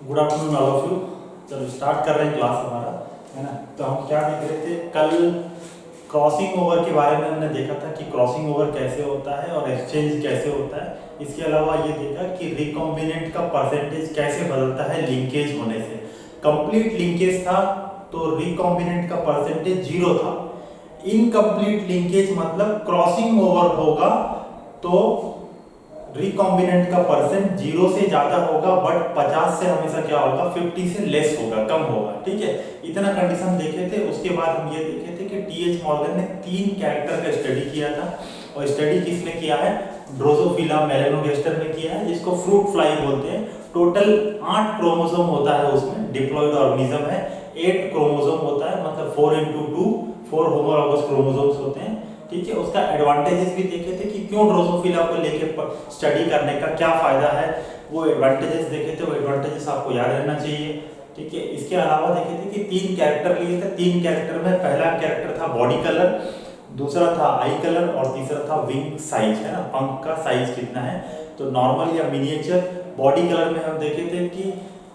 Good afternoon all of you. चलो start कर रहे हैं क्लास हमारा, है ना। तो हम क्या देख रहे थे कल, क्रॉसिंग ओवर के बारे में हमने देखा था कि क्रॉसिंग ओवर कैसे होता है और एक्सचेंज कैसे होता है। इसके अलावा ये देखा कि रिकॉम्बिनेंट का परसेंटेज कैसे बदलता है लिंकेज होने से। कंप्लीट लिंकेज था तो रिकॉम्बिनेंट का परसेंटेज 0 था। इनकम्प्लीट लिंकेज मतलब क्रॉसिंग ओवर होगा तो रिकॉम्बिनेंट का परसेंट 0 से ज्यादा होगा, बट 50 से हमेशा क्या होगा, 50 से लेस होगा, कम होगा। ठीक है, इतना कंडीशन देखे थे। उसके बाद हम ये देखे थे कि टी.एच. मॉर्गन ने 3 कैरेक्टर का स्टडी किया था, और स्टडी किसने किया है, ड्रोसोफिला मेलानोगास्टर में किया है, जिसको फ्रूट फ्लाई बोलते हैं। टोटल 8 क्रोमोसोम होता है उसमें, डिप्लॉइड ऑर्गेनिज्म है। 8 क्रोमोसोम होता है, मतलब 4 × 2 4 होमोलॉगस क्रोमोसोम्स होते हैं। ठीक है, उसका एडवांटेजेस भी देखे थे कि क्यों ड्रोसोफिला को लेके स्टडी करने का क्या फायदा है, वो एडवांटेजेस देखे थे। वो एडवांटेजेस आपको याद रहना चाहिए। ठीक है, इसके अलावा देखे थे कि 3 कैरेक्टर लिए थे। 3 कैरेक्टर में पहला कैरेक्टर था बॉडी कलर, दूसरा था आई कलर, और तीसरा था विंग साइज, है ना, पंख का साइज कितना है। तो नॉर्मल या मिनिएचर बॉडी कलर में हम देखे थे कि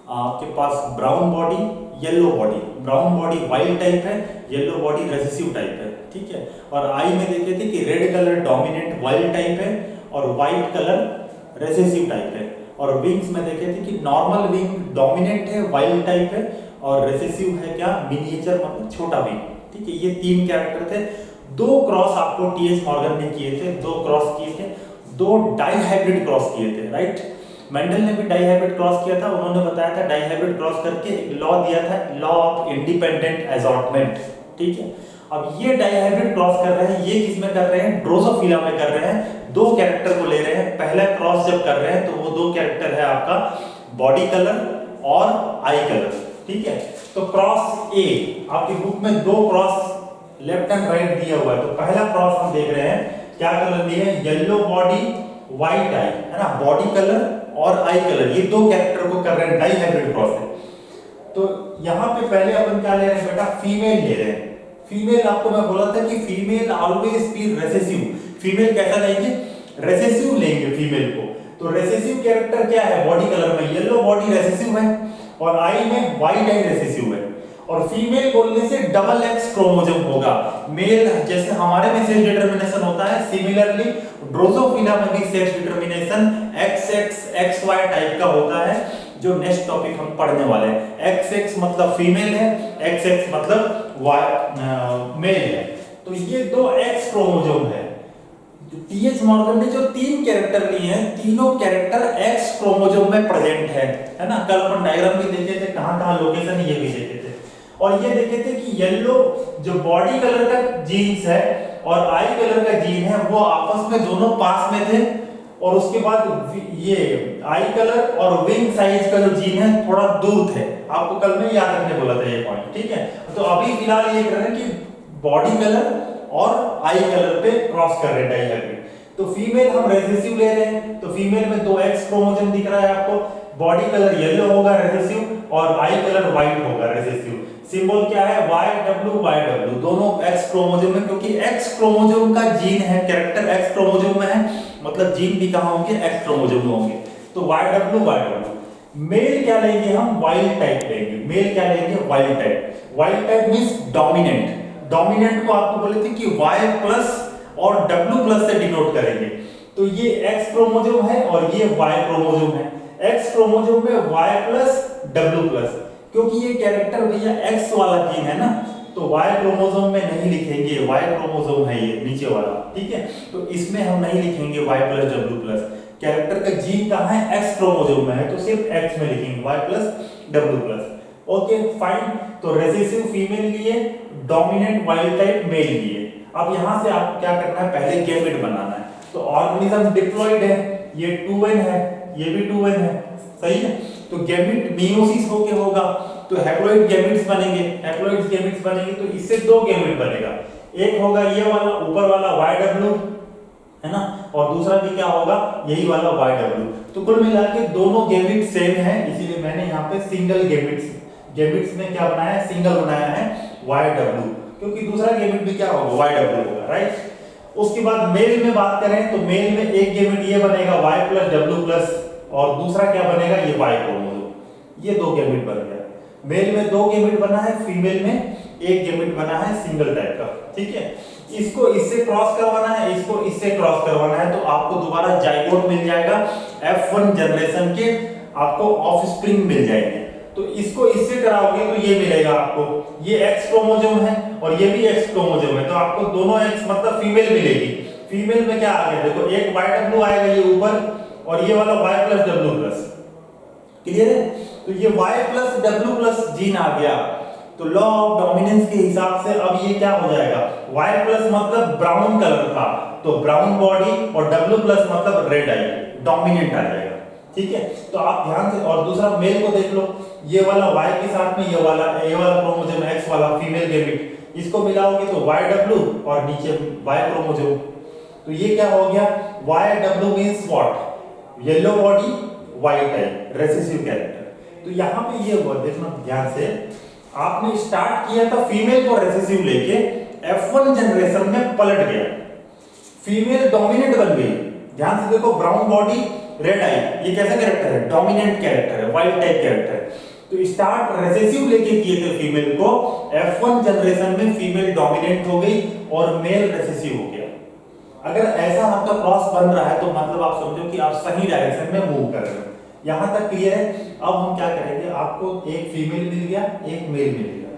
आपके पास brown body, yellow body. Brown body wild type है, येलो बॉडी रेसेसिव टाइप है। ठीक है, और आई में देखे थे कि red colour dominant wild type है और व्हाइट कलर रेसेसिव टाइप है। और विंग्स में देखे थे कि नॉर्मल विंग डोमिनेंट है, वाइल्ड टाइप है, और रेसेसिव है क्या, मिनिएचर मतलब छोटा विंग। ठीक है, ये 3 कैरेक्टर थे। 2 क्रॉस आपको टी.एच. मॉर्गन ने किए थे, 2 क्रॉस किए थे, 2 डाइहाइब्रिड क्रॉस किए थे, राइट। मेंडल ने भी डाइहाइब्रिड क्रॉस किया था। उन्होंने बताया था डाइहाइब्रिड क्रॉस करके एक लॉ दिया था, लॉ ऑफ इंडिपेंडेंट असॉर्टमेंट। ठीक है, अब ये डाइहाइब्रिड क्रॉस कर रहे हैं, ये किसमें कर रहे हैं, ड्रोसोफिला में कर रहे हैं। 2 कैरेक्टर को ले रहे हैं। पहला क्रॉस जब कर रहे हैं तो वो 2 कैरेक्टर है आपका बॉडी कलर और आई कलर। ठीक है, तो क्रॉस ए आपकी बुक में 2 क्रॉस लेफ्ट एंड राइट दिया हुआ है। तो पहला क्रॉस हम देख रहे हैं, क्या कलर दिए हैं, येलो बॉडी व्हाइट आई, है ना, बॉडी कलर और आई कलर, ये 2 कैरेक्टर को कर रहे हैं, डाइहाइब्रिड क्रॉस है। तो यहाँ पे पहले अपन क्या ले रहे हैं बेटा, फीमेल ले रहे हैं। फीमेल आपको मैं बोला था कि female always be recessive. Female कैसा लेंगे, रेसेसिव लेंगे फीमेल को। तो रेसेसिव कैरेक्टर क्या है, बॉडी कलर में येलो बॉडी रेसेसिव है और आई में व्हाइट आई रेसेसिव है। और फीमेल बोलने से डबल एक्स क्रोमोसोम होगा। मेल जैसे हमारे में सेक्स डिटरमिनेशन होता है, सिमिलरली ड्रोसोफिला में भी sex determination XX XY type का होता है, जो नेक्स्ट टॉपिक हम पढ़ने वाले हैं। XX मतलब फीमेल है, XX मतलब मेल है। तो ये 2 X क्रोमोसोम है। टी.एच. मॉर्गन ने जो 3 कैरेक्टर लिए हैं, तीनों कैरेक्टर X क्रोमोसोम में प्रेजेंट है ना। कल अपन डायग्राम भी देखे थे, कहां-कहां लोकेशन ये भी देखे थे। और ये देखे थे कि येलो जो बॉडी कलर का जीन्स है और आई कलर का जीन है, वो आपस में दोनों पास में थे। और उसके बाद ये आई कलर और विंग साइज का जो जीन है थोड़ा दूर थे। आपको कल में याद रखने बोला था ये पॉइंट। ठीक है, तो अभी फिलहाल ये कर रहे हैं कि बॉडी कलर और आई कलर पे क्रॉस कर रहे हैं डाइहाइब्रिड। तो फीमेल हम रेसेसिव ले रहे हैं, तो फीमेल में 2 X क्रोमोसोम दिख रहा है आपको। बॉडी कलर येलो होगा रेसेसिव, और आई कलर व्हाइट होगा रेसेसिव। सिंबल क्या है, YW, दोनों X क्रोमोसोम में, क्योंकि X क्रोमोसोम का जीन है, कैरेक्टर X क्रोमोसोम में है, मतलब जीन भी कहां होंगे, X क्रोमोसोम में होंगे। तो YW। मेल क्या लेंगे हम, वाइल्ड टाइप लेंगे। मेल क्या लेंगे, wild type. Wild type means dominant. Dominant को आपको बोले थे कि Y+ और W+ से डिनोट करेंगे। तो ये X क्रोमोसोम है और ये Y क्रोमोसोम है। X क्रोमोसोम में Y+ W+, क्योंकि ये कैरेक्टर भैया X वाला जीन है ना, तो Y क्रोमोसोम में नहीं लिखेंगे, Y क्रोमोसोम है ये नीचे वाला। ठीक है, तो इसमें हम नहीं लिखेंगे Y+ W+। कैरेक्टर का जीन कहां है, X क्रोमोसोम में है, तो सिर्फ X में लिखेंगे, Y+ W+। Okay fine. तो रेसेसिव फीमेल लिए, डोमिनेंट वाइल्ड टाइप मेल लिए। अब यहां से आपको क्या करना है, पहले गैमेट बनाना है। तो ऑर्गेनिज्म डिप्लॉइड है, ये 2n है, ये भी 2n है, सही है। तो गैमेट मियोसिस होके होगा, तो हैप्लॉइड गैमेट्स बनेंगे। हैप्लॉइड गैमेट्स बनेंगे तो इससे 2 गैमेट बनेगा। एक होगा ये वाला ऊपर वाला YW, है ना, और दूसरा भी क्या होगा, यही वाला YW। तो कुल मिला के दोनों गैमेट सेम है, इसीलिए मैंने यहाँ पे सिंगल गैमेट्स में क्या बनाया है, सिंगल बनाया है YW, क्योंकि दूसरा गैमेट भी क्या होगा, YW होगा, राइट। उसके बाद मेल में बात करें तो मेल में एक गैमेट ये बनेगा Y+W+, और दूसरा क्या बनेगा, ये Y क्रोमोसोम। ये 2 गैमेट बन गया। मेल में 2 गैमेट बना है, फीमेल में 1 गैमेट बना है सिंगल टाइप का, ठीक है। इसको इससे क्रॉस करवाना है, इसको इससे क्रॉस करवाना है, तो आपको दोबारा जाइगोट मिल जाएगा। F1 जनरेशन के आपको ऑफस्प्रिंग मिल जाएंगे। तो इसको इससे कराओगे तो ये मिलेगा आपको, ये X क्रोमोसोम है और ये भी X क्रोमोसोम है, तो आपको दोनों X मतलब फीमेल मिलेगी। फीमेल में क्या आ गया देखो, एक YW आएगा ये ऊपर और ये वाला Y plus W plus, clear है। तो ये Y plus W plus gene आ गया, तो लॉ ऑफ डोमिनेंस के हिसाब से अब ये क्या हो जाएगा, Y प्लस मतलब ब्राउन कलर था, तो ब्राउन बॉडी, और W प्लस मतलब रेड आई, डोमिनेंट आ जाएगा, ठीक है। तो आप ध्यान से, और दूसरा मेल को देख लो, ये वाला Y के साथ में ये वाला क्रोमोसोम X वाला फीमेल गैमेट, इसको मिलाओगे तो YW और नीचे Y क्रोमोसोम, तो ये क्या हो गया, YW means what, yellow body white I, recessive character. तो यहाँ पे ये वर्ड देखना ध्यान से, आपने स्टार्ट किया था फीमेल को रेसेसिव लेके, F1 जनरेशन में पलट गया, फीमेल डोमिनेंट बन गई। ध्यान से देखो, ब्राउन बॉडी रेड आई, ये कैसा कैरेक्टर है, डोमिनेंट कैरेक्टर है, वाइल्ड टाइप कैरेक्टर है। तो स्टार्ट रेसेसिव लेके किए थे फीमेल को, F1 जनरेशन में फीमेल डोमिनेंट हो गई और मेल रेसेसिव हो गया। अगर ऐसा आपका क्रॉस बन रहा है तो मतलब आप समझो कि आप सही डायरेक्शन में मूव कर रहे हो। यहां तक क्लियर है। अब हम क्या करेंगे, आपको एक फीमेल मिल गया, एक मेल मिल गया,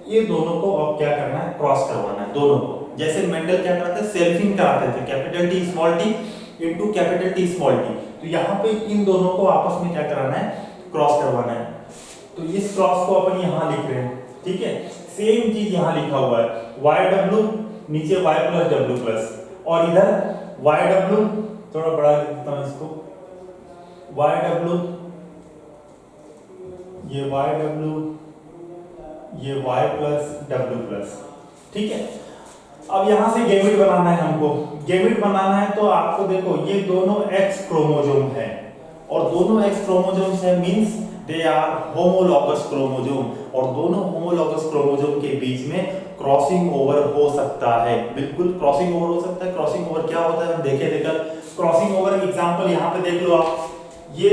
ये दोनों को अब क्या करना है, क्रॉस करवाना है दोनों को। जैसे मेंडल क्या कराते थे, सेल्फिंग कराते थे, capital T small t into capital T small t। तो यहाँ पे इन दोनों को आपस में क्या कराना है, क्रॉस करवाना है। तो इस क्रॉस को अपन यहाँ लिख रहे हैं, ठीक है। सेम चीज यहाँ लिखा हुआ है, YW नीचे Y प्लस W प्लस, और इधर YW थोड़ा बड़ा लिख देता हूं इसको, YW ये YW ये Y प्लस W प्लस, ठीक है। अब यहां से गैमेट बनाना है हमको। गैमेट बनाना है तो आपको देखो, ये दोनों X क्रोमोसोम है और दोनों X क्रोमोसोम्स है, means they are homologous chromosome, और दोनों होमोलॉगस क्रोमोसोम के बीच में क्रॉसिंग ओवर हो सकता है, बिल्कुल क्रॉसिंग ओवर हो सकता है। क्रॉसिंग ओवर क्या होता है हम देखे देकर, क्रॉसिंग ओवर एग्जांपल यहाँ पे देख लो आप, ये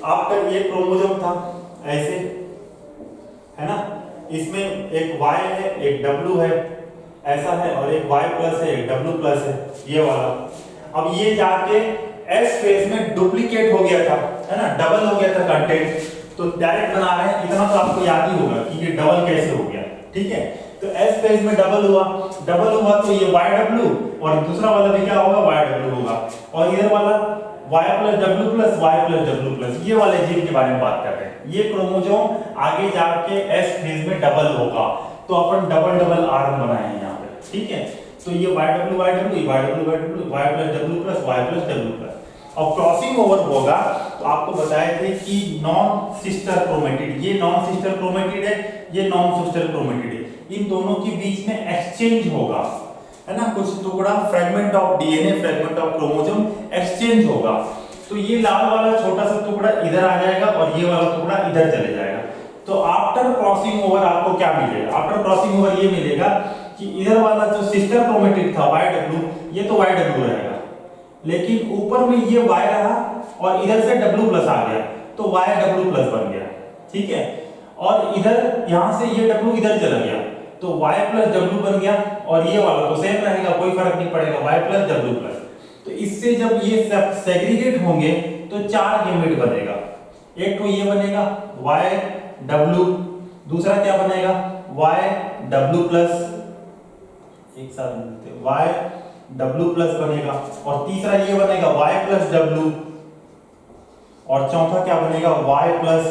आपका ये क्रोमोसोम था ऐसे, है ना, इसमें एक Y है एक W है ऐसा है, और एक Y प्लस है एक W प्लस है, ये वाला। अब ये जाके S फेज में डुप्लीकेट हो गया था, है ना, डबल हो गया था कंटेंट, तो डायरेक्ट बना रहे हैं, इतना तो आपको याद ही होगा कि ये डबल कैसे हो गया, ठीक है। तो S फेज में डबल हुआ तो ये YW और दूसरा वाला भी क्या होगा, YW होगा, और इधर वाला Y plus W plus Y plus W plus, ये वाले जीन के बारे में बात कर रहे हैं। ये क्रोमोसोम आगे जाके S फेज में डबल होगा, तो अपन डबल डबल आर्म बनाए हैं यहाँ पे, ठीक है। तो ये YW YW YW YW Y plus W plus Y plus W plus. और क्रॉसिंग ओवर होगा तो आपको बताए थे कि नॉन सिस्टर क्रोमेटिड, ये नॉन सिस्टर क्रोमेटिड है, ये नॉन सिस्टर क्रोमेटिड है, इन दोनों के बीच में एक्सचेंज होगा, है ना, कुछ टुकड़ा fragment of DNA, fragment of chromosome exchange होगा। तो ये लाल वाला छोटा सा टुकड़ा इधर आ जाएगा और ये वाला टुकड़ा इधर चले जाएगा। तो आफ्टर क्रॉसिंग ओवर आपको क्या मिलेगा, आफ्टर क्रॉसिंग ओवर ये मिलेगा कि इधर वाला जो सिस्टर क्रोमेटिड था YW, ये तो YW रहेगा, लेकिन ऊपर में ये Y रहा और इधर से W प्लस आ गया, तो YW प्लस बन गया, ठीक है। और इधर यहां से ये W इधर चला गया, तो Y प्लस W बन गया, और ये वाला तो सेम रहेगा, कोई फर्क नहीं पड़ेगा, Y प्लस W प्लस। तो इससे जब ये सब सेग्रीगेट होंगे तो 4 गैमेट बनेगा। एक तो ये बनेगा YW, दूसरा क्या बनेगा YW प्लस, एक साथ मिलते हैं, YW प्लस बनेगा, और तीसरा ये बनेगा Y प्लस W, और चौथा क्या बनेगा Y प्लस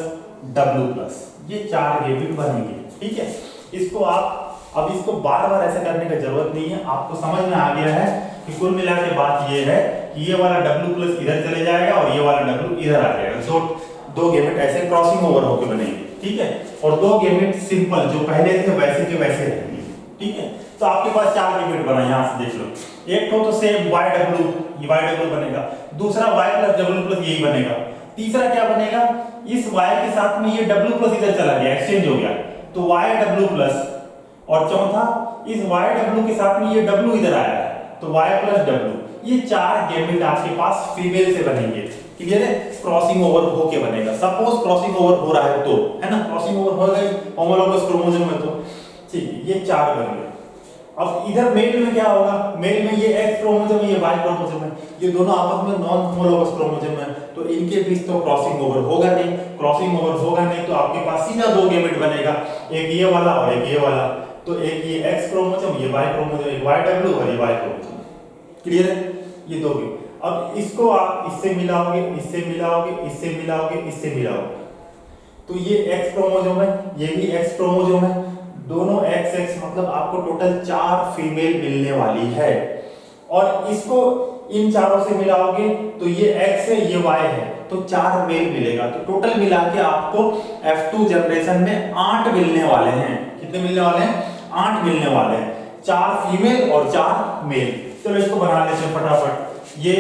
W प्लस। ये 4 गैमेट बनेंगे, ठीक है। इसको आप अब इसको बार बार ऐसे करने की जरूरत नहीं है, आपको समझ में आ गया है कि कुल मिला के बात ये है कि ये वाला W प्लस इधर चले जाएगा और ये वाला W इधर आ जाएगा। सो 2 गैमेट ऐसे क्रॉसिंग ओवर होकर बनेंगे, ठीक है। और 2 गैमेट सिंपल जो पहले थे वैसे के वैसे रहेंगे, ठीक है। तो आपके पास 4 गैमेट बना, यहाँ से देख लो, एक तो सेम YW, ये YW बनेगा, दूसरा Y प्लस W प्लस यही बनेगा, तीसरा क्या बनेगा, इस Y के साथ में ये W प्लस इधर चला गया, एक्सचेंज हो गया, तो YW प्लस, और चौथा इस YW के साथ में ये W इधर आया है, तो Y प्लस W। ये 4 गैमेट आपके पास फीमेल से बनेंगे। क्लियर है? क्रॉसिंग ओवर होके बनेगा। सपोज क्रॉसिंग ओवर हो रहा है तो, है ना, क्रॉसिंग ओवर हो गई होमोलॉगस क्रोमोसोम में तो ठीक है, ये 4 बन गए। अब इधर मेल में क्या होगा? मेल में ये एक्स क्रोमोसोम, ये वाई क्रोमोसोम है, ये दोनों आपस में नॉन होमोलॉगस क्रोमोसोम है, तो इनके बीच तो क्रॉसिंग ओवर होगा नहीं। क्रॉसिंग ओवर होगा नहीं तो आपके पास सीधा 2 गैमेट बनेगा, एक ये वाला और एक ये वाला। तो एक ये एक्स क्रोमोसोम, ये वाई क्रोमोसोम, एक वाई डब्ल्यू और ये वाई क्रोमोसोम। क्लियर है? ये 2 भी। अब इसको आप इससे मिलाओगे, इससे मिलाओगे, इससे मिलाओगे, इससे मिलाओगे, तो ये एक्स क्रोमोसोम है, ये भी एक्स क्रोमोसोम है, दोनों एक्स एक्स, मतलब आपको टोटल 4 फीमेल मिलने वाली है। और इसको इन चारों से मिलाओगे तो ये एक्स है, ये वाई है, तो 4 मेल मिलेगा। तो टोटल मिला के आपको F2 जनरेशन में 8 मिलने वाले हैं। कितने मिलने वाले हैं? 8 मिलने वाले हैं, 4 फीमेल और 4 मेल। चलो इसको बना लेते हैं फटाफट। ये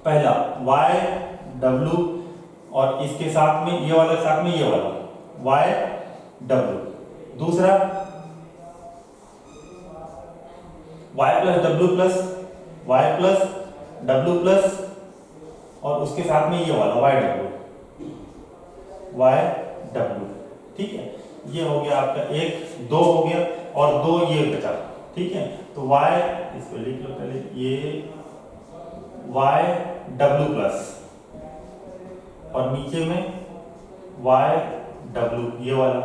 पहला वाई डब्ल्यू और इसके साथ में ये वाला, साथ में ये वाला वाई डब्ल्यू। दूसरा Y plus W plus Y plus W plus और उसके साथ में ये वाला वाई डब्ल्यू, वाई डब्ल्यू। ठीक है, ये हो गया आपका 1 2 हो गया और 2 ये बचा। ठीक है, तो वाई, इसको लिख लो पहले, ये वाई डब्ल्यू प्लस और नीचे में वाई डब्ल्यू, ये वाला।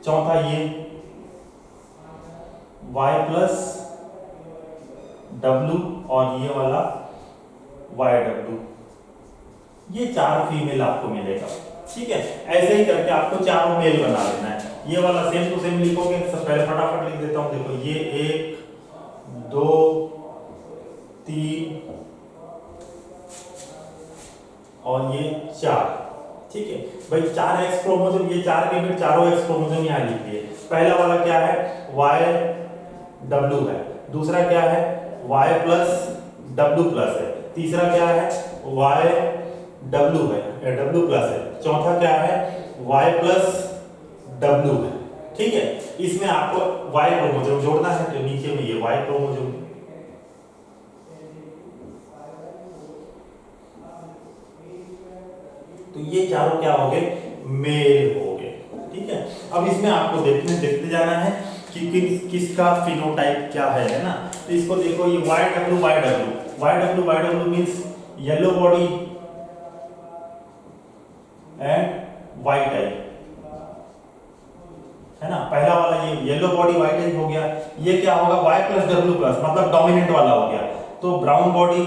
चौथा ये वाई प्लस डब्ल्यू और ये वाला वाई डब्ल्यू। ये 4 फीमेल आपको मिलेगा। ठीक है, ऐसे ही करके आपको 4 मेल बना लेना है। ये वाला सेम टू सेम लिखोगे। सब पहले फटाफट लिख देता हूं। देखो ये 1 2 3 और ये 4। ठीक है भाई, 4 एक्स क्रोमोसोम, ये 4 के फिर चारों एक्स क्रोमोसोम यहाँ लिख दिए। पहला वाला क्या है? वाई डब्ल्यू है। दूसरा क्या है? वाई प्लस डब्ल्यू प्लस है। तीसरा क्या है? वाई डब्ल्यू है, डब्ल्यू प्लस है। चौथा क्या है? वाई प्लस डब्ल्यू है। ठीक है, इसमें आपको वाई क्रोमोसोम जोड़ना है, तो नीचे में ये वाई क्रोमोसोम। तो ये चारों क्या हो गए? मेल हो गए। ठीक है, अब इसमें आपको देखते जाना है कि किसका फिनोटाइप क्या है ना। तो इसको देखो, ये Y W Y W, Y W Y W means yellow body and white type, है ना। पहला वाला ये येलो बॉडी वाइट टाइप हो गया। ये क्या होगा? वाई प्लस डब्ल्यू प्लस, मतलब डोमिनेंट वाला हो गया, तो ब्राउन बॉडी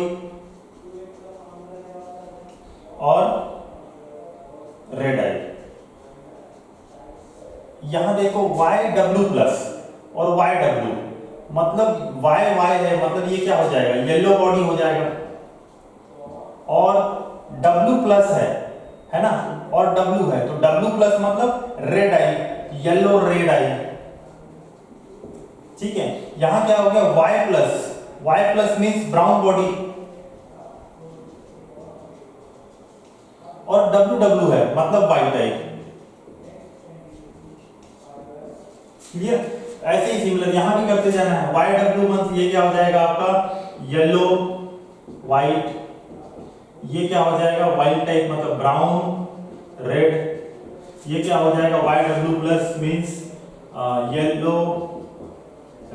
और रेड आई। यहां देखो वाई डब्ल्यू प्लस और वाई डब्ल्यू, मतलब वाई वाई है, मतलब ये क्या हो जाएगा? येलो बॉडी हो जाएगा। और डब्ल्यू प्लस है ना, और डब्ल्यू है, तो डब्ल्यू प्लस मतलब red eye, yellow red eye. ठीक है, यहां क्या हो गया? Y plus means brown body और डब्ल्यू डब्ल्यू है, मतलब वाइट आई। क्लियर? ऐसे ही सिमिलर यहां भी करते जाना है। वाई डब्ल्यू मीन्स ये क्या हो जाएगा आपका? Yellow white. ये क्या हो जाएगा? वाइट टाइप, मतलब ब्राउन रेड। ये क्या हो जाएगा? Y W plus means yellow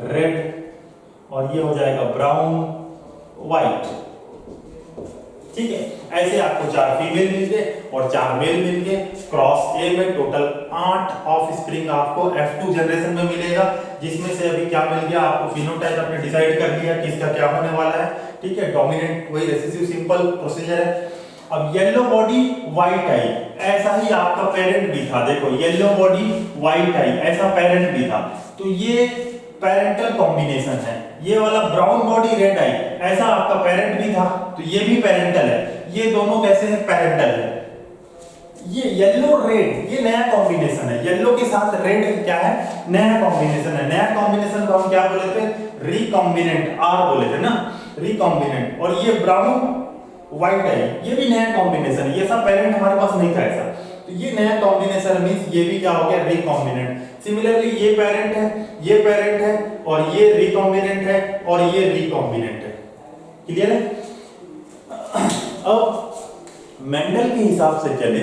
red, और ये हो जाएगा ब्राउन वाइट। ठीक है, ऐसे आपको 4 फीमेल मिल गए और 4 मेल मिल गए। क्रॉस ए में टोटल 8 ऑफ स्प्रिंग आपको F2 जनरेशन में मिलेगा, जिसमें से अभी क्या मिल गया आपको? फिनोटाइप आपने डिसाइड कर लिया किसका क्या होने वाला है। ठीक है, डोमिनेंट वही रिसेसिव, सिंपल प्रोसीजर है। अब येलो बॉडी व्हाइट आई, ऐसा ही आपका पेरेंट भी था। देखो येलो बॉडी व्हाइट आई, ऐसा पेरेंट भी था, तो ये पेरेंटल कॉम्बिनेशन है। ये वाला ब्राउन बॉडी रेड आई, ऐसा आपका पेरेंट भी था, तो ये भी पेरेंटल है। ये दोनों कैसे हैं? पेरेंटल है। ये येलो रेड, ये नया कॉम्बिनेशन है। येलो के साथ रेड क्या है? नया कॉम्बिनेशन है। नया कॉम्बिनेशन को हम क्या बोले थे? रिकॉम्बिनेंट, आर बोले थे ना, रिकॉम्बिनेंट। और ये ब्राउन व्हाइट है, ये भी नया कॉम्बिनेशन है। ये सब पेरेंट हमारे पास नहीं था ऐसा, तो ये नया कॉम्बिनेशन मींस ये भी क्या हो गया? रिकॉम्बिनेंट। सिमिलरली ये पेरेंट है, ये पेरेंट है, और ये रिकॉम्बिनेंट है, और ये रिकॉम्बिनेंट है। क्लियर है? अब मेंडल के हिसाब से चले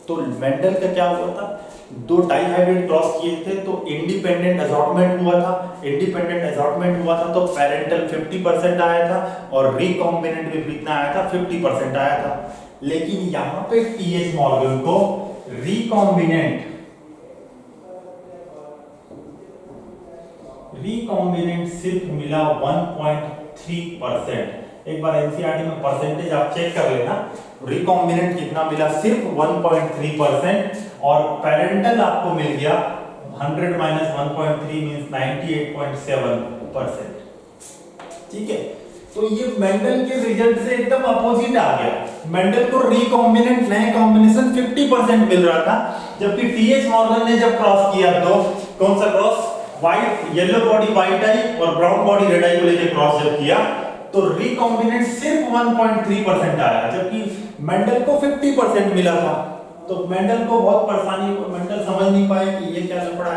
तो मेंडल का क्या हुआ था, दो डाई हाइब्रिड क्रॉस किए थे तो इंडिपेंडेंट असॉर्टमेंट हुआ था। इंडिपेंडेंट असॉर्टमेंट हुआ था तो पैरेंटल 50% आया था और रिकॉम्बिनेंट भी कितना आया था, 50% आया था। लेकिन यहां पे टीएच मॉर्गन को रिकॉम्बिनेंट सिर्फ मिला 1.3%। एक बार एनसीईआरटी में परसेंटेज आप चेक कर लेना, रिकॉम्बिनेंट कितना मिला, सिर्फ 1.3%, और पेरेंटल आपको मिल गया 100 माइनस 1.3 मींस 98.7%। ठीक है, तो ये मेंडल के रिजल्ट से एकदम अपोजिट आ गया। मेंडल को रिकॉम्बिनेंट नए कॉम्बिनेशन 50% मिल रहा था, जबकि टीएच मॉर्गन ने जब क्रॉस किया तो कौन सा cross, white yellow body white eye और ब्राउन बॉडी रेड आई को लेके क्रॉस जब किया तो रिकॉम्बिनेंट सिर्फ 1.3% आया, जबकि मेंडल को 50% मिला था। तो मेंडल को बहुत परेशानी, मेंडल समझ नहीं पाए कि ये क्या लफड़ा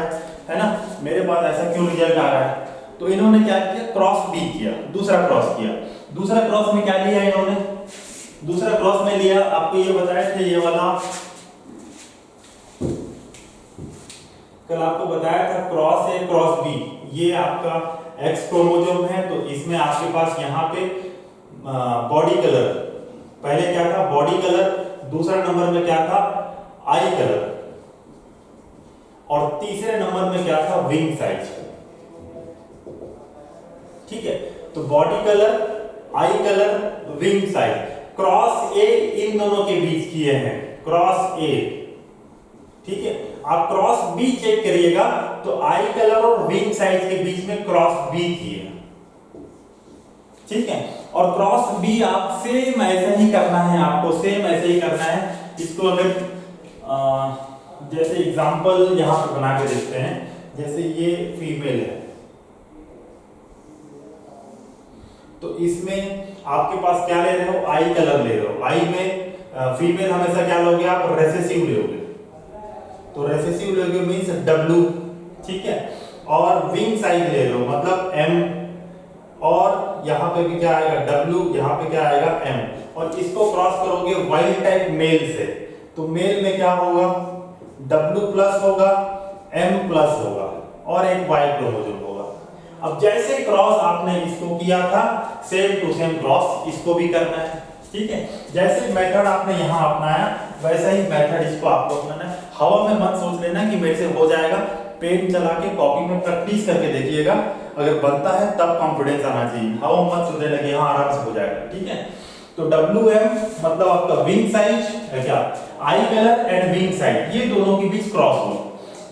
है ना, मेरे पास ऐसा क्यों रिजल्ट आ रहा है। तो इन्होंने क्या किया, क्रॉस बी किया, दूसरा क्रॉस किया। दूसरा क्रॉस में क्या लिया इन्होंने, दूसरा क्रॉस में लिया, आपको ये बताया थे ये वाला, कल आपको बताया था क्रॉस ए क्रॉस बी, ये आपका एक्स क्रोमोसोम है। तो इसमें आपके पास यहाँ पे बॉडी कलर, पहले क्या था बॉडी कलर, दूसरा नंबर में क्या था आई कलर, और तीसरे नंबर में क्या था विंग साइज। ठीक है, तो body colour, eye colour, wing size, cross a इन दोनों के बीच किए हैं, क्रॉस ए। ठीक है, आप क्रॉस बी चेक करिएगा तो आई कलर और विंग साइज के बीच में क्रॉस बी किए। ठीक है, और क्रॉस बी आप सेम ऐसे ही करना है, आपको सेम ऐसे ही करना है। इसको अगर जैसे एग्जांपल यहां पे बना के देखते हैं, जैसे ये फीमेल है तो इसमें आपके पास क्या ले रहे हो, आई कलर ले रहे हो। आई में फीमेल हमेशा क्या लोगे आप, रेसेसिव लोगे, तो रेसेसिव लोगे मींस W। ठीक है, और विंग साइज ले रहे हो मतलब M, और यहाँ पे भी क्या आएगा W, यहाँ पे क्या आएगा M, और इसको क्रॉस करोगे वाइल्ड टाइप मेल से, तो मेल में क्या होगा W प्लस होगा, M प्लस होगा और एक Y क्रोमोसोम होगा। अब जैसे क्रॉस आपने इसको किया था सेम टू सेम क्रॉस इसको भी करना है। ठीक है, जैसे मेथड आपने यहाँ अपनाया वैसा ही मेथड इसको आपको अपनाना है। हवा में मत सोच लेना कि मेरे से हो जाएगा, पेन चला के कॉपी में प्रैक्टिस करके देखिएगा, अगर बनता है तब कॉन्फिडेंस आना चाहिए। हवा मत सोचने लगे हाँ आराम से हो जाएगा। ठीक है, तो WM मतलब आपका विंग साइज है क्या, आई कलर एंड विंग साइज, ये दोनों के बीच क्रॉस हो,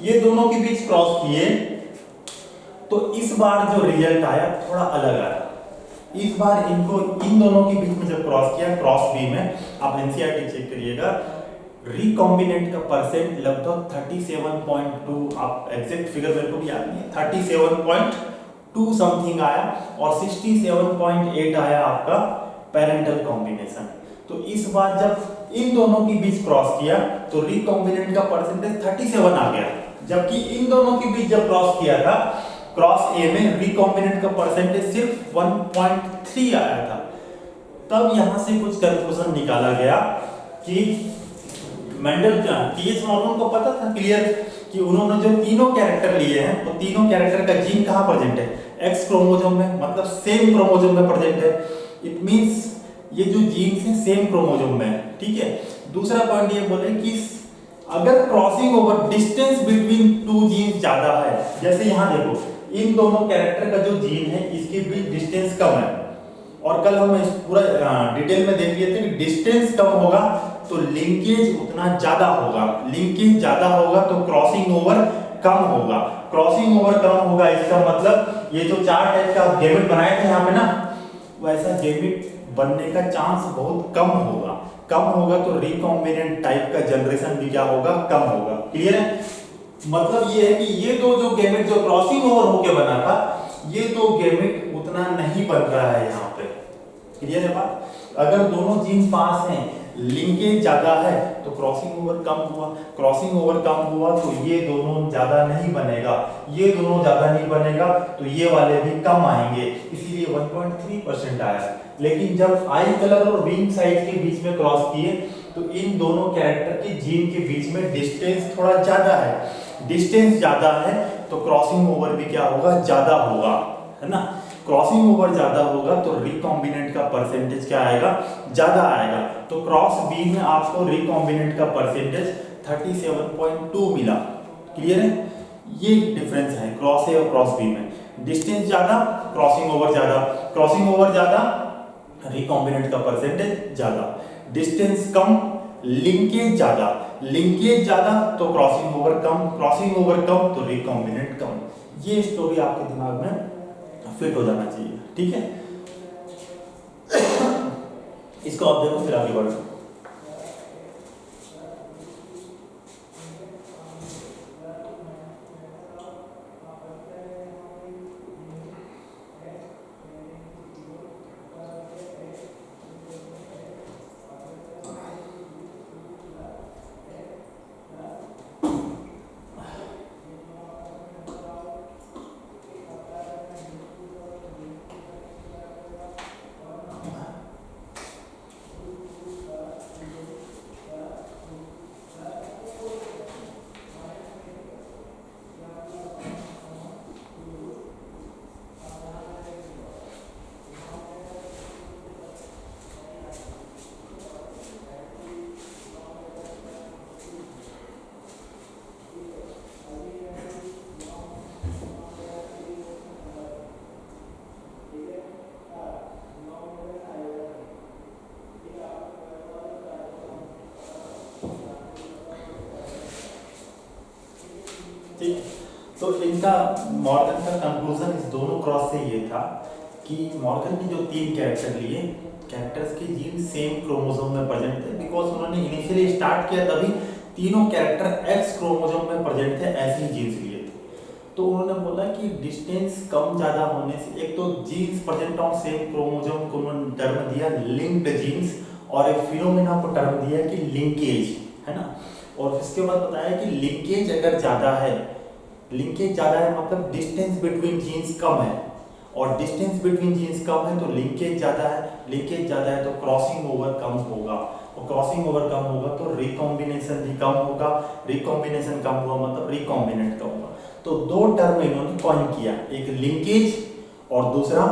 ये दोनों के बीच क्रॉस किए तो इस बार जो रिजल्ट आया थोड़ा अलग आया। इस बार इनको इन दोनों के बीच में जब क्रॉस किया, क्रॉस बी में, आप एनसीईआरटी चेक करिएगा, रिकॉम्बिनेंट का परसेंट लगभग 37.2, आप एग्जैक्ट फिगर मेरे को भी याद नहीं है, 37.2 समथिंग आया, और 67.8 आया आपका पेरेंटल कॉम्बिनेशन। तो इस बार जब इन दोनों के बीच क्रॉस किया तो रिकॉम्बिनेंट का परसेंटेज 37 आ गया, जबकि इन दोनों के बीच जब क्रॉस किया था क्रॉस ए में रिकॉम्बिनेंट का परसेंटेज सिर्फ 1.3 आया था। तब यहां से कुछ कंक्लूजन निकाला गया कि मेंडल क्या, टीएच मॉर्गन को पता था क्लियर कि उन्होंने जो तीनों कैरेक्टर लिए हैं वो तीनों कैरेक्टर का जीन कहां प्रेजेंट है, एक्स क्रोमोसोम में, मतलब सेम क्रोमोसोम में प्रेजेंट है। इट मींस ये जो जीन्स हैं सेम क्रोमोसोम में है। ठीक है, दूसरा पॉइंट ये बोले कि अगर crossing over distance between two genes ज्यादा है, जैसे यहां देखो इन दोनों कैरेक्टर का जो जीन है इसके बीच डिस्टेंस कम है, और कल हम इस पूरा डिटेल में देख लिए थे कि डिस्टेंस कम होगा तो लिंकेज उतना ज्यादा होगा, लिंकेज ज्यादा होगा तो क्रॉसिंग ओवर कम होगा। क्रॉसिंग ओवर कम होगा इसका मतलब ये जो चार टाइप का गैमेट बनाए थे यहाँ पे ना, वैसा गैमेट बनने का चांस बहुत कम होगा। कम होगा तो रिकॉम्बिनेंट टाइप का जनरेशन भी क्या होगा, कम होगा। क्लियर है, मतलब ये है कि ये दो जो गैमेट जो क्रॉसिंग ओवर होके बना था, ये दो गैमेट उतना नहीं बन रहा है यहाँ पे। क्लियर है बात, अगर दोनों जीन पास हैं, लिंकेज ज्यादा है तो क्रॉसिंग ओवर कम हुआ, क्रॉसिंग ओवर कम हुआ तो ये दोनों ज्यादा नहीं बनेगा, ये दोनों ज्यादा नहीं बनेगा तो ये वाले भी कम आएंगे, इसीलिए 1.3% आया। लेकिन जब आई कलर और विंग साइज के बीच में क्रॉस किए तो इन दोनों कैरेक्टर के जीन के बीच में डिस्टेंस थोड़ा ज्यादा है। डिस्टेंस ज्यादा है तो क्रॉसिंग ओवर भी क्या होगा, ज्यादा होगा, है ना। क्रॉसिंग ओवर ज्यादा होगा तो रिकॉम्बिनेंट का परसेंटेज क्या आएगा, ज्यादा आएगा। तो क्रॉस बी में आपको रिकॉम्बिनेंट का परसेंटेज 37.2 मिला। क्लियर है, ये डिफरेंस है क्रॉस ए और क्रॉस बी में। डिस्टेंस ज्यादा, क्रॉसिंग ओवर ज्यादा, क्रॉसिंग ओवर ज्यादा, रिकॉम्बिनेंट का परसेंटेज ज्यादा। डिस्टेंस कम, लिंकेज ज्यादा, लिंकेज ज्यादा तो क्रॉसिंग ओवर कम, क्रॉसिंग ओवर कम तो रिकॉम्बिनेंट कम। ये स्टोरी आपके दिमाग में फिट हो जाना चाहिए, ठीक है। इसको आप देखो फिर आगे बढ़ो। तो इनका मॉर्गन का कंक्लूजन इस दोनों क्रॉस से ये था कि मॉर्गन ने जो 3 कैरेक्टर लिए, कैरेक्टर्स के जीन सेम क्रोमोसोम में प्रेजेंट थे, बिकॉज उन्होंने इनिशियली स्टार्ट किया तभी तीनों कैरेक्टर एक्स क्रोमोसोम में प्रेजेंट थे, ऐसे ही जीन्स लिए थे। तो उन्होंने बोला कि डिस्टेंस कम ज्यादा होने से, एक तो genes present on same chromosome को उन्होंने टर्म दिया लिंक्ड जीन्स, और एक फिनोमेना को टर्म दिया कि लिंकेज, है ना। और इसके बाद बताया कि लिंकेज अगर ज्यादा है, लिंकेज ज्यादा है मतलब डिस्टेंस बिटवीन जीन्स कम है, और डिस्टेंस बिटवीन जीन्स कम है तो लिंकेज ज्यादा है, लिंकेज ज्यादा है तो क्रॉसिंग ओवर कम होगा, और क्रॉसिंग ओवर कम होगा तो रिकॉम्बिनेशन भी कम होगा, रिकॉम्बिनेशन कम हुआ मतलब रिकॉम्बिनेंट कम होगा। तो 2 टर्म इन्होंने कॉइन किया, एक लिंकेज और दूसरा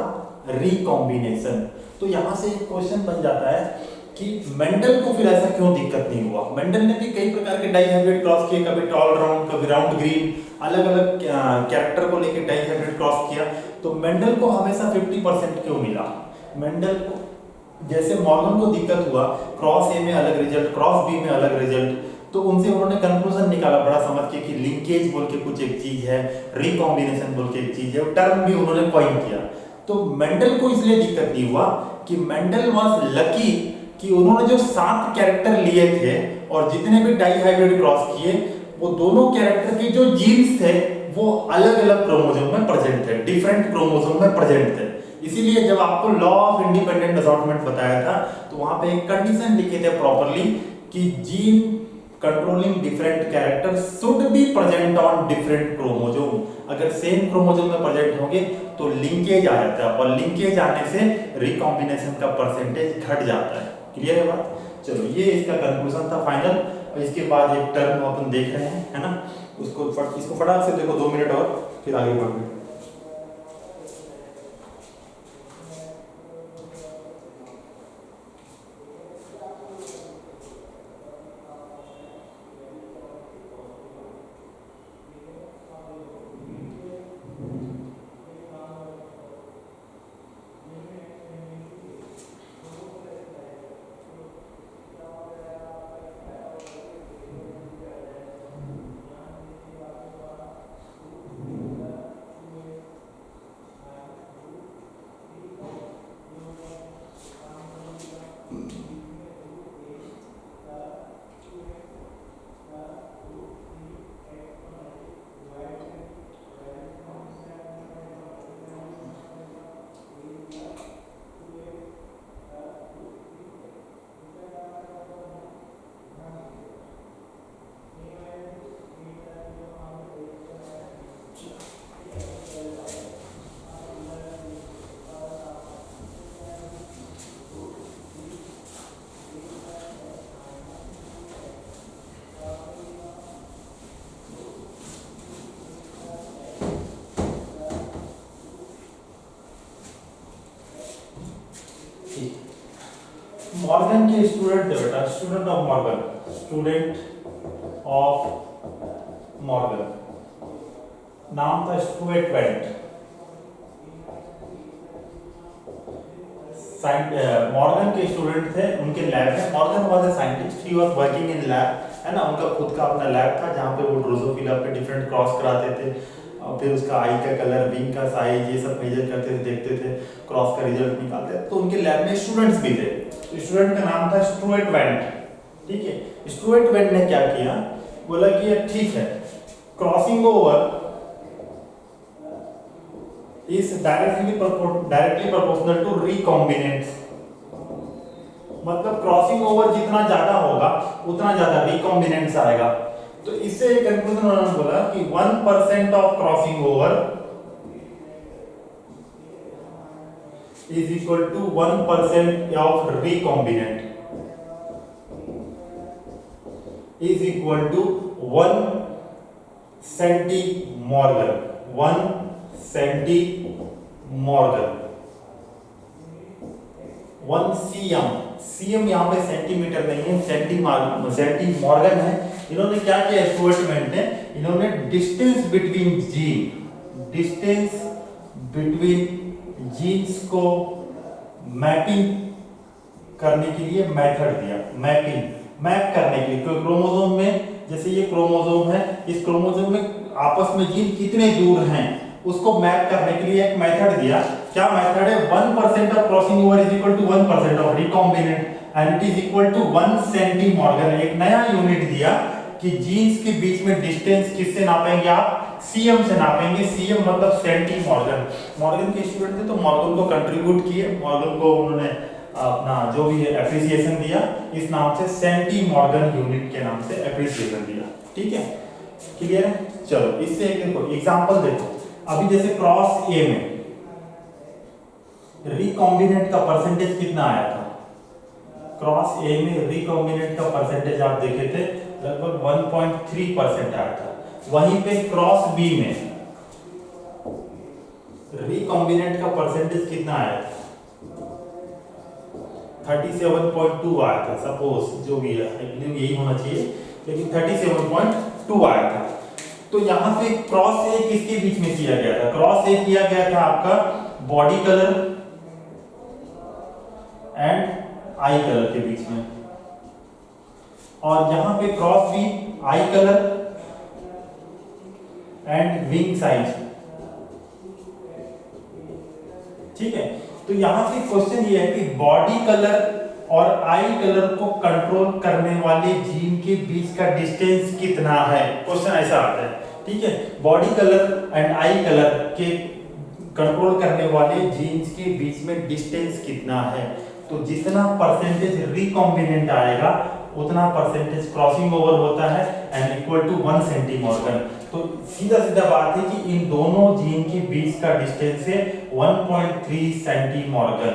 रिकॉम्बिनेशन। तो यहां से एक क्वेश्चन बन जाता है कि मेंडल को फिर ऐसा क्यों दिक्कत नहीं हुआ। मेंडल ने भी कई प्रकार के डाइहाइब्रिड क्रॉस किए, कभी टॉल राउंड, कभी राउंड ग्रीन, अलग अलग कैरेक्टर को लेकर डाइहाइब्रिड क्रॉस किया, तो मेंडल को हमेशा 50% क्यों मिला। मेंडल को जैसे मॉर्गन को दिक्कत हुआ, क्रॉस ए में अलग रिजल्ट, क्रॉस बी में अलग रिजल्ट, तो उनसे उन्होंने कंक्लूजन निकाला बड़ा समझ के कि लिंकेज बोल के कुछ एक चीज है, रिकॉम्बिनेशन बोल के एक चीज है, टर्म भी उन्होंने कॉइन किया। तो मेंडल को इसलिए दिक्कत नहीं हुआ कि मेंडल वाज लकी कि उन्होंने जो 7 कैरेक्टर लिए थे और जितने भी डाइहाइब्रिड क्रॉस किए, वो दोनों कैरेक्टर के जो जीन्स थे वो अलग अलग क्रोमोसोम में प्रेजेंट थे, डिफरेंट क्रोमोसोम में प्रेजेंट थे। इसीलिए जब आपको लॉ ऑफ इंडिपेंडेंट असॉर्टमेंट बताया था तो वहां पे एक कंडीशन लिखे थे प्रॉपर्ली कि gene controlling different character should be present on different chromosome. अगर सेम क्रोमोसोम में प्रेजेंट होंगे तो लिंकेज आ जाता है, और लिंकेज आने से रिकॉम्बिनेशन का परसेंटेज घट जाता है। क्लियर है बात। चलो ये इसका कंक्लूजन था फाइनल। और इसके बाद एक टर्म अपन देख रहे हैं, है ना, उसको इसको फटाक से देखो 2 मिनट और फिर आगे बढ़ते हैं। मॉर्गन के स्टूडेंट थे बेटा, student of Morgan, student of Morgan, नाम था स्टुअर्ट वेंट। मॉर्गन के स्टूडेंट थे, उनके लैब में, Morgan was a scientist, he was working in lab, है ना, उनका खुद का अपना लैब था जहाँ पे वो ड्रोसोफिला पे डिफरेंट क्रॉस कराते थे, और फिर उसका आई का कलर, विंग का साइज, ये सब मेजर करते थे, देखते थे, क्रॉस का रिजल्ट निकालते थे। तो उनके लैब में स्टूडेंट्स भी थे, स्टूडेंट का नाम था स्टुअर्ट वेंट, ठीक है। स्टुअर्ट वेंट ने क्या किया, बोला कि ठीक है, crossing over is directly proportional to recombinants, मतलब क्रॉसिंग ओवर जितना ज्यादा होगा उतना ज्यादा रिकॉम्बिनेंट्स आएगा। तो इससे एक कंक्लूजन उन्होंने बोला कि 1% of crossing over is equal to 1% of recombinant is equal to 1 centimorgan, 1 centimorgan, 1 C M, C M यहाँ पे सेंटीमीटर नहीं है, सेंटीमॉर्गन है। इन्होंने क्या किया स्टुअर्ट वेंट ने, इन्होंने डिस्टेंस बिटवीन जीन्स को मैपिंग करने के लिए मेथड दिया, मैप करने के लिए, क्योंकि क्रोमोसोम में, जैसे ये क्रोमोसोम है, इस क्रोमोसोम में आपस में जीन कितने दूर हैं उसको मैप करने के लिए एक मेथड दिया। क्या मेथड है, 1% of crossing over is equal to 1% of recombinant and it is equal to 1 centimorgan. एक नया यूनिट दिया कि जीन्स के बीच में डिस्टेंस किससे नापेंगे आप, सीएम से नापेंगे, सीएम मतलब सेंटीमॉर्गन। मॉर्गन के स्टूडेंट थे तो मॉर्गन को कंट्रीब्यूट किए, मॉर्गन को उन्होंने अपना जो भी एप्रिसिएशन दिया, इस नाम से सेंटीमॉर्गन यूनिट के नाम से एप्रिसिएशन दिया, ठीक है, क्लियर है। चलो इससे एक देखो एग्जांपल देखो, अभी जैसे क्रॉस ए में रिकॉम्बिनेंट का परसेंटेज कितना आया था, क्रॉस ए में रिकॉम्बिनेंट का परसेंटेज आप देखे थे लगभग 1.3% आया था। वहीं पे क्रॉस बी में रिकॉम्बिनेंट का परसेंटेज कितना आया था, 37.2 आया था, सपोज जो भी है, यही होना चाहिए, लेकिन 37.2 आया था। तो यहाँ पे क्रॉस ए किसके बीच में किया गया था, क्रॉस ए किया गया था आपका body colour and eye colour के बीच में, और यहाँ पे cross B eye colour and wing size, ठीक है। तो यहाँ पे क्वेश्चन ये है कि बॉडी कलर और आई कलर को कंट्रोल करने वाले जीन के बीच का डिस्टेंस कितना है, क्वेश्चन ऐसा आता है, ठीक है। Body colour and eye colour के कंट्रोल करने वाले जीन्स के बीच में डिस्टेंस कितना है, तो जितना परसेंटेज रिकॉम्बिनेंट आएगा उतना परसेंटेज क्रॉसिंग ओवर होता है एंड इक्वल टू 1 सेंटीमॉर्गन। तो सीधा सीधा बात है कि इन दोनों जीन के बीच का डिस्टेंस है 1.3 सेंटीमॉर्गन।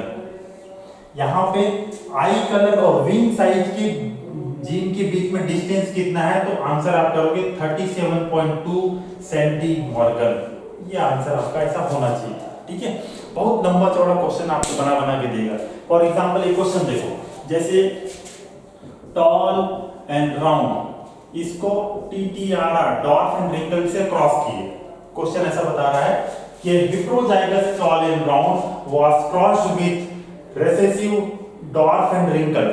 यहाँ पे आई कलर और विंग साइज के जीन के बीच में डिस्टेंस कितना है, तो आंसर आप करोगे 37.2 सेंटीमॉर्गन, ये आंसर आपका ऐसा होना चाहिए, ठीक है। बहुत लंबा चौड़ा क्वेश्चन आपको बना बना के देगा। फॉर एग्जांपल एक क्वेश्चन देखो, जैसे टॉल एंड राउंड, इसको TTRR डॉर्फ एंड रिंकल से क्रॉस किए। क्वेश्चन ऐसा बता रहा है कि heterozygous tall and round was crossed with recessive dwarf and wrinkle,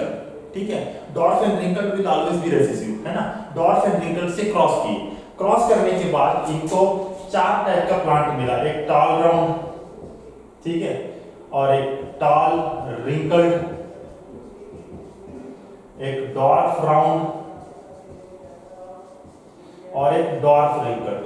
ठीक है। Dwarf and wrinkle will always be recessive, है ना। डॉर्फ एंड रिंकल से क्रॉस किए, क्रॉस करने के बाद इनको 4 टाइप का प्लांट मिला, एक टॉल राउंड, ठीक है, और एक टॉल रिंकल्ड, एक डॉर्फ राउंड और एक डॉर्फ रिंकल्ड,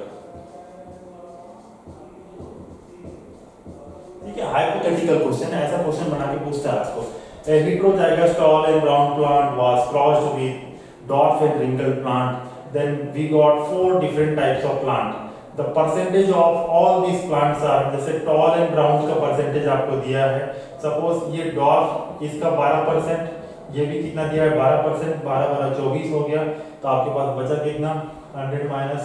ठीक है। हाइपोथेटिकल क्वेश्चन है, ऐसा क्वेश्चन बना के पूछता है आपको। A heterozygous tall and round plant was crossed with dwarf and wrinkled plant. Then we got 4 different types of plant. The percentage of all these plants are, जैसे tall and round का percentage आपको दिया है, suppose ये dwarf इसका 12%, ये भी कितना दिया है 12%, 12 12 24 हो गया, तो आपके पास बचा कितना 100 माइनस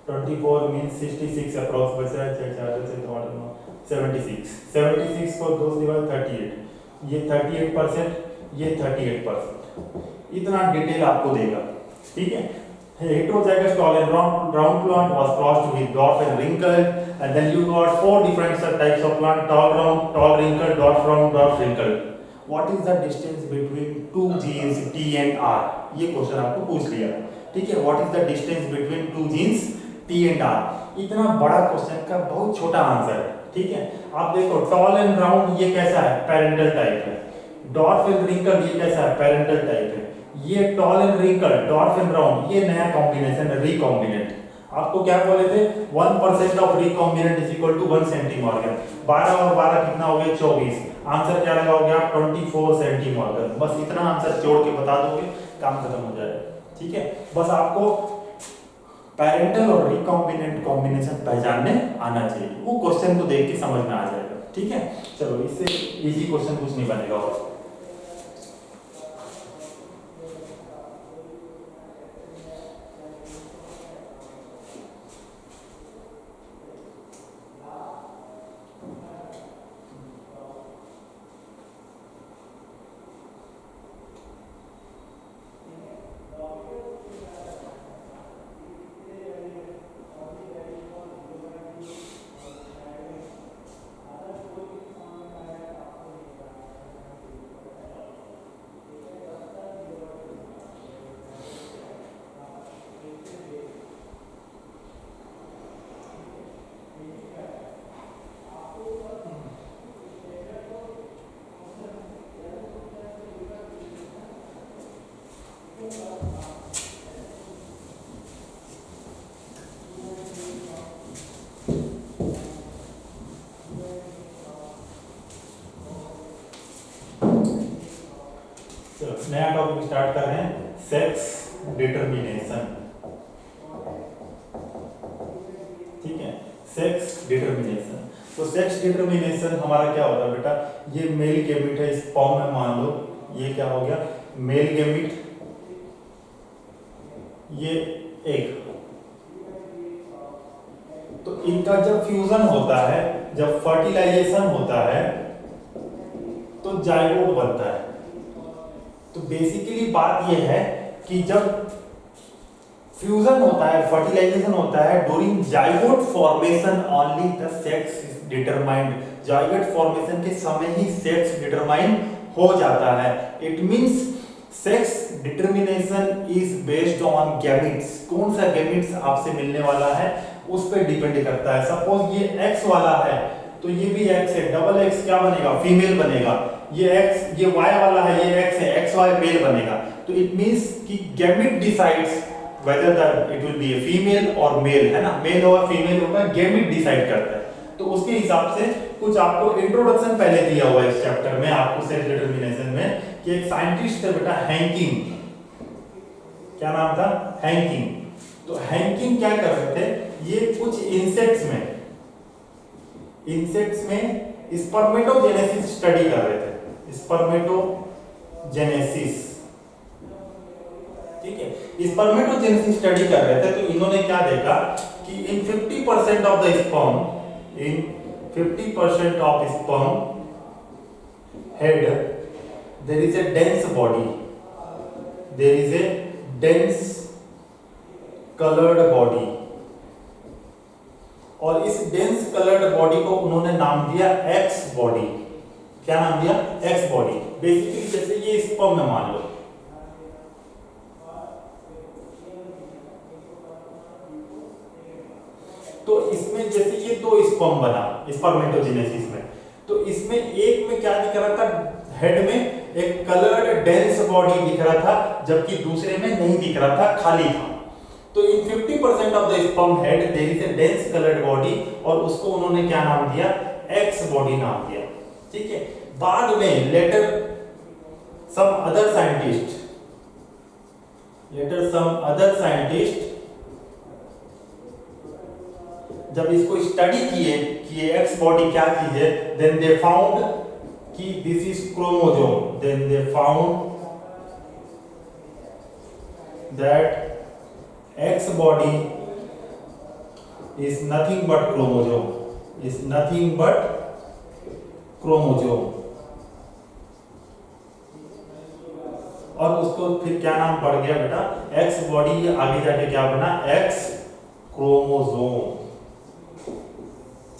24 मीन्स 66 अप्रॉक्स बचा है, 76 को 2 से डिवाइड 38, ये 38%, ये 38%। इतना डिटेल आपको देगा, ठीक है। Heterozygous tall and round plant was crossed with dwarf and wrinkled, and then you got 4 different types of plant: tall round, tall wrinkled, dwarf round, dwarf wrinkled. What is the distance between two genes T and R? ये question आपको पूछ लिया, ठीक है। What is the distance between two genes T and R? इतना बड़ा question का बहुत छोटा आंसर है, ठीक है। आप देखो टॉल एंड राउंड ये कैसा है, पेरेंटल टाइप है। डॉर्फ एंड रिंकल ये कैसा है, पेरेंटल टाइप है। ये tall and wrinkle, dwarf and round ये नया कॉम्बिनेशन है, रिकॉम्बिनेंट। आपको क्या बोले थे, 1% of recombinant is equal to 1 centimorgan. 12 और 12 कितना हो गया, 24। आंसर क्या लगाओगे आप, 24 सेंटीमॉर्गन। बस इतना आंसर जोड़ के बता दोगे, काम खत्म हो जाएगा, ठीक है। बस आपको पेरेंटल और रिकॉम्बिनेंट कॉम्बिनेशन पहचानने आना चाहिए, वो क्वेश्चन को देख के समझ में आ जाएगा, ठीक है। चलो इससे इजी क्वेश्चन कुछ नहीं बनेगा। और नया टॉपिक स्टार्ट कर रहे हैं, सेक्स डिटरमिनेशन, ठीक है। सेक्स डिटरमिनेशन, तो सेक्स डिटरमिनेशन हमारा क्या होता है बेटा, ये मेल गैमेट है, स्पर्म में मान लो ये क्या हो गया, मेल गैमेट, ये एग। तो इनका जब फ्यूजन होता है, जब फर्टिलाइजेशन होता है तो जाइगोट बनता है। तो बेसिकली बात यह है कि जब फ्यूजन होता है, फर्टिलाइजेशन होता है, during zygote formation only the sex is determined. Zygote formation के समय ही सेक्स डिटरमाइन हो जाता है। It means sex determination is based on gametes. कौन सा गैमेट्स आपसे मिलने वाला है उस पर डिपेंड करता है। सपोज ये एक्स वाला है तो ये भी एक्स है, डबल एक्स क्या बनेगा, फीमेल बनेगा। ये एक्स, ये वाई वाला है, ये एक्स है, एक्स वाई मेल बनेगा। तो इट मींस कि gamete decides whether that it will be a female or male, है ना, मेल होगा फीमेल होगा, गैमेट डिसाइड करता है। तो उसके हिसाब से कुछ आपको इंट्रोडक्शन पहले दिया हुआ है इस चैप्टर में आपको सेक्स डिटरमिनेशन में, कि एक साइंटिस्ट है बेटा हैंकिंग, क्या नाम था, हैंकिंग। तो हैंकिंग क्या कर रहे थे, ये कुछ इंसेक्ट्स में स्पर्मेटोजेनेसिस स्टडी कर रहे थे, स्पर्मेटोजेनेसिस, ठीक है। स्पर्मेटोजेनेसिस स्टडी कर रहे थे। तो इन्होंने क्या देखा कि in 50% of the sperm, in 50% of sperm head there is a dense body, there is a dense coloured body, और इस डेंस कलर्ड बॉडी को उन्होंने नाम दिया एक्स बॉडी। क्या नाम दिया, एक्स बॉडी। बेसिकली जैसे ये स्पर्म में मान लो, तो इसमें जैसे ये दो स्पर्म बना स्पर्मेटोजेनेसिस में, तो इसमें एक में क्या दिख रहा था, हेड में एक कलर्ड डेंस बॉडी दिख रहा था, जबकि दूसरे में नहीं दिख रहा था, खाली था। तो in 50% of the sperm head there is a dense coloured body, और उसको उन्होंने क्या नाम दिया, एक्स बॉडी नाम दिया, ठीक है। बाद में लेटर सम अदर साइंटिस्ट जब इसको स्टडी किए कि ये एक्स बॉडी क्या चीज है, देन दे फाउंड कि this is chromosome, then they found that X body is nothing but chromosome, और उसको फिर क्या नाम पड़ गया बेटा, एक्स बॉडी, आगे जाके क्या बना, एक्स क्रोमोसोम।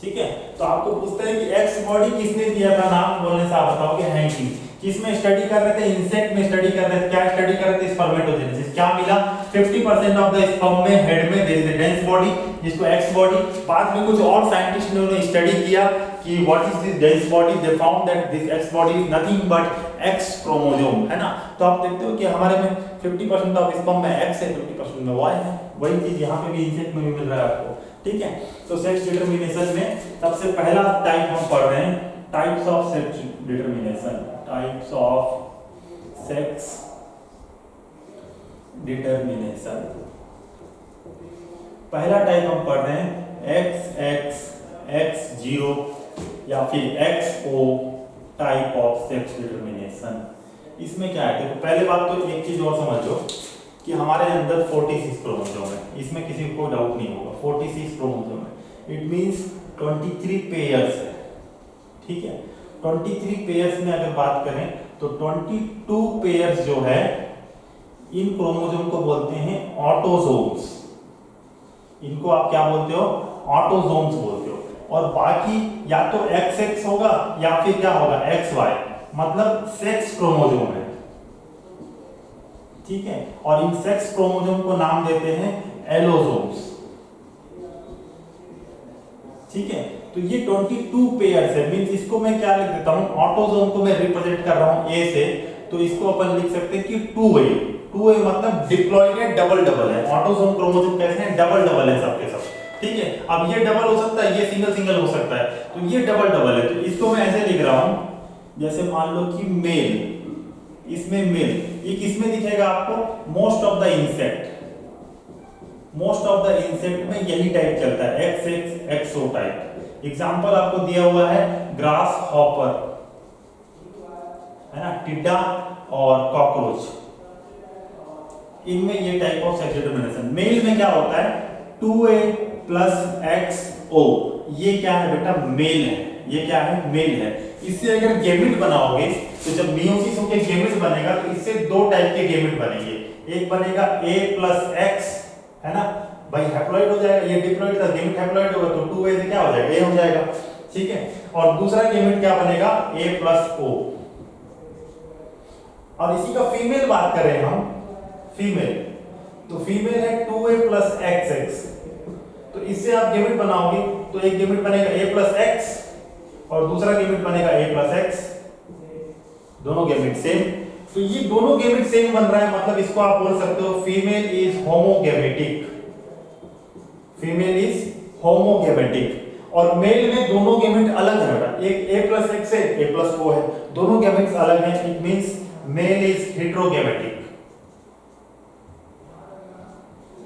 ठीक है, तो आपको पूछते हैं कि एक्स बॉडी किसने दिया था, नाम बोलने से आप बताओगे हैंकी। किसमें स्टडी कर रहे थे, इंसेक्ट में स्टडी कर रहे थे। क्या स्टडी कर रहे थे, स्पर्मेटोजेनेसिस। क्या मिला, 50% ऑफ द स्पर्म में, हेड में there is a dense body, जिसको एक्स बॉडी। बाद में कुछ और साइंटिस्ट ने स्टडी किया कि what is this dense body, they found that this X body is nothing but X chromosome, है ना। तो आप देखते हो कि हमारे में 50% ऑफ स्पर्म में एक्स है, 50% में वाई है। वही चीज यहाँ पे भी इंसेक्ट में भी मिल रहा है आपको। ठीक है, तो सेक्स डिटरमिनेशन में सबसे पहला टाइप हम पढ़ रहे हैं, types of sex determination. Types of sex determination. पहला टाइप हम पढ़ रहे हैं एक्स एक्स एक्स जीरो या फिर X O type of sex determination. इसमें क्या है, देखो पहले बात तो एक चीज और समझ लो कि हमारे अंदर 46 क्रोमोसोम है, इसमें किसी को डाउट नहीं होगा। 46 क्रोमोसोम है, इट मींस 23 पेयर्स है। ठीक है, 23 पेयर्स में अगर बात करें तो 22 पेयर्स जो है इन क्रोमोसोम को बोलते हैं ऑटोसोम्स। इनको आप क्या बोलते हो, ऑटोसोम्स बोलते हो। और बाकी या तो XX होगा या फिर क्या होगा, XY, मतलब सेक्स क्रोमोसोम है। ठीक है, और इन सेक्स क्रोमोसोम को नाम देते हैं एलोसोम्स। ठीक है, तो ये 22 पेयर्स है, मींस इसको मैं क्या लिख देता हूं, ऑटोसोम को मैं रिप्रेजेंट कर रहा हूं A से, तो इसको अपन लिख सकते हैं कि 2A मतलब डिप्लॉयड है, डबल डबल है। ऑटोसोम क्रोमोसोम कैसे हैं, डबल डबल है सबके सब। ठीक है, अब ये डबल हो सकता है, ये सिंगल सिंगल हो सकता है, तो ये डबल डबल है। तो इसको मैं ऐसे लिख रहा हूं, जैसे मान लो कि मेल, इसमें मेल, ये किसमें दिखेगा आपको, most of the insect. Most of the insect में यही टाइप चलता है, XX XO टाइप। एग्जांपल आपको दिया हुआ है ग्रास हॉपर, है ना, टिड्डा और कॉकरोच, इनमें ये type of sex determination. Male में क्या होता है, 2A + XO, ये क्या है बेटा, मेल है। ये क्या है, मेल है। इससे अगर गैमेट बनाओगे तो जब मियोसिस होकर गैमेट बनेगा तो इससे दो टाइप के गैमेट बनेंगे। एक बनेगा A + X, है ना भाई, हैप्लॉइड हो जाएगा। ये डिप्लॉइड था, गैमेट हैप्लॉइड होगा तो 2A से क्या हो जाएगा, A हो जाएगा। ठीक है, और दूसरा गैमेट क्या बनेगा, A + O। और इसी का फीमेल बात करें हम, फीमेल, तो फीमेल है 2A + XX, तो इससे आप गैमेट बनाओगे तो एक गैमेट बनेगा A + X और दूसरा गैमेट बनेगा A + X, दोनों गैमेट सेम। तो ये दोनों गैमेट सेम बन रहा है, मतलब इसको आप बोल सकते हो female is homogametic. Female is homogametic. और मेल में दोनों गैमेट अलग है बेटा, एक A + X है, A + O है, दोनों गैमेट्स अलग हैं। It means male is heterogametic.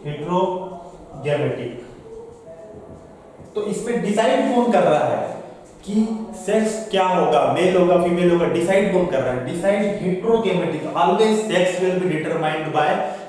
Heterogametic. तो इसमें डिसाइड कौन कर रहा है कि सेक्स क्या होगा, मेल होगा फीमेल होगा, डिसाइड कौन कर रहा है, decide heterogametic. Always sex will be determined by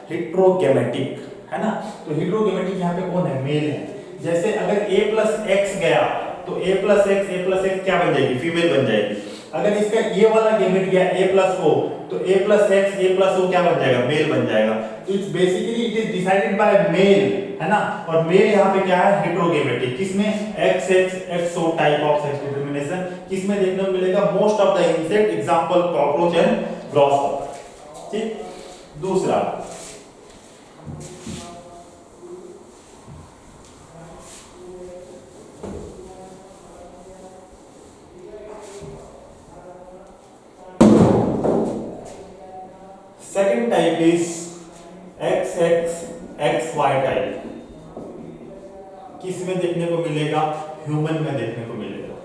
heterogametic, है ना। तो हेटेरोगैमेटिक यहाँ पे कौन है, मेल है। जैसे अगर A + X गया तो A + X क्या बन जाएगी, फीमेल बन जाएगी। अगर इसका ये वाला गैमेट गया A + O तो A + X A + O क्या बन जाएगा, मेल बन जाएगा। तो it's basically it is decided by male, है ना। और मेल यहाँ पे क्या है, हेटेरोगैमेटिक। किसमें, XX XO type of sex determination. किसमें देखने को मिलेगा, most of the insect, example cockroach and grasshopper. ठीक, दूसरा second type is XX XY type. किस में देखने को मिलेगा, ह्यूमन में देखने को मिलेगा।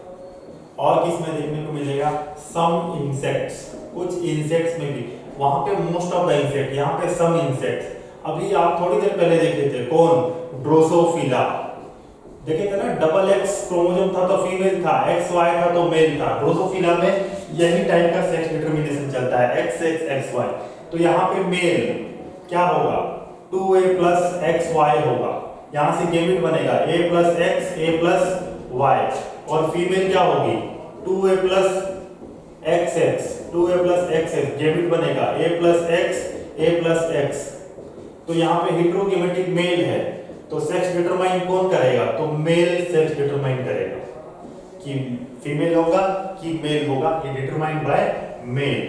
और किस में देखने को मिलेगा, सम इंसेक्ट्स, कुछ इंसेक्ट्स में भी। वहां पे मोस्ट ऑफ द इंसेक्ट, यहाँ पे सम इंसेक्ट्स। अभी आप थोड़ी देर पहले देखे थे, कौन, ड्रोसोफिला देखे थे ना, XX क्रोमोसोम था तो फीमेल था, XY था तो मेल था। ड्रोसोफिला में यही टाइप का सेक्स डिटरमिनेशन चलता है, XX XY। तो यहाँ पे मेल क्या होगा, 2A + XY होगा, यहाँ से गैमेट बनेगा A + X A + Y। और फीमेल क्या होगी, 2A + XX 2a plus xx gamete बनेगा a plus x a plus x। तो यहाँ पे हेटेरोगैमेटिक मेल है तो सेक्स डिटरमाइन कौन करेगा? तो मेल सेक्स डिटरमाइन करेगा कि फीमेल होगा कि मेल होगा, ये डिटरमाइंड बाय मेल।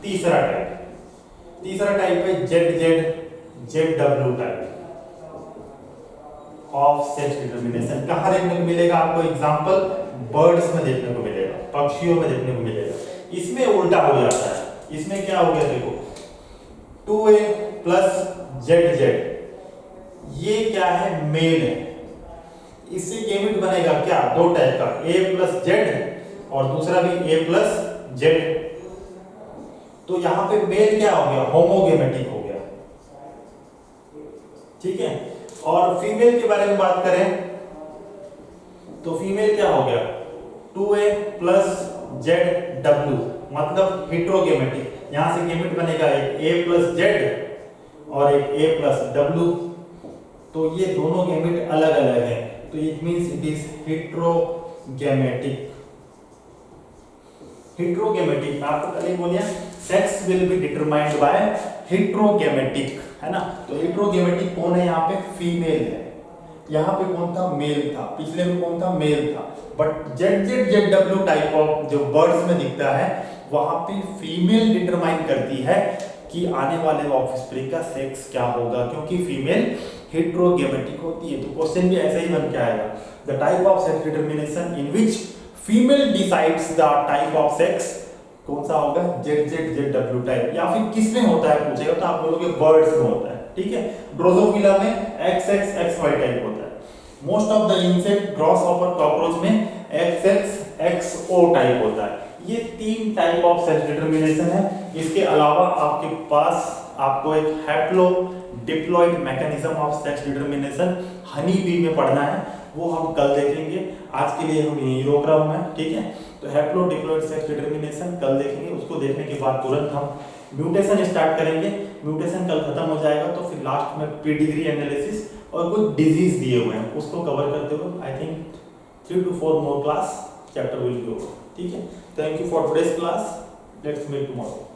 तीसरा टाइप है ZW type of sex determination. कहाँ देखने को मिलेगा आपको? एग्जांपल बर्ड्स में देखने को मिलेगा, पक्षियों में देखने को मिलेगा। इसमें उल्टा हो जाता है। इसमें क्या हो गया देखो, 2a plus ZZ, ये क्या है? मेल है। इससे गैमेट बनेगा क्या? दो टाइप का, a plus Z और दूसरा भी a plus Z। तो यहां पे मेल क्या हो गया? होमोगैमेटिक हो गया। ठीक है। और फीमेल के बारे में बात करें तो फीमेल क्या हो गया? 2a plus ZW, मतलब हेटेरोगैमेटिक। यहां से गैमेट बनेगा एक a plus Z और एक a plus W। तो ये दोनों गैमेट अलग अलग हैं, तो it means it is heterogametic. Heterogametic आपको पहले बोलिए, sex will be determined by heterogametic, है ना। तो हेटेरोगैमेटिक कौन है? यहाँ पे फीमेल है। यहाँ पे कौन था? मेल था। पिछले में कौन था? मेल था। बट ZW टाइप ऑफ जो बर्ड्स में दिखता है वहां पे फीमेल डिटरमाइन करती है कि आने वाले ऑफस्प्रिंग का सेक्स क्या होगा, क्योंकि फीमेल हेटेरोगैमेटिक होती है। तो क्वेश्चन भी ऐसे ही बन के आएगा, the type of sex determination in which female decides the type of sex, कौन सा होगा? ZW type. या फिर किस में होता है पूछेगा तो आप बोलोगे बर्ड्स में होता है। ठीक है। ड्रोसोफिला में XX XY टाइप होता है। Most of the insect, grasshopper, cockroach में XX XO टाइप होता है। ये तीन टाइप ऑफ सेक्स डिटरमिनेशन है। इसके अलावा आपके पास आपको एक haplodiploid mechanism of sex determination honey bee में पढ़ना है, वो हम कल देखेंगे। आज के लिए हम यही रोक रहा हूं मैं। ठीक है। तो हैप्लो डिप्लॉयड सेक्स डिटरमिनेशन कल देखेंगे। उसको देखने के बाद तुरंत हम म्यूटेशन स्टार्ट करेंगे। म्यूटेशन कल खत्म हो जाएगा तो फिर लास्ट में पेडिग्री एनालिसिस और कुछ डिजीज दिए हुए हैं उसको कवर करते हुए I think 3 to 4 more class chapter will be over। ठीक है। Thank you for today's class. Let's meet tomorrow.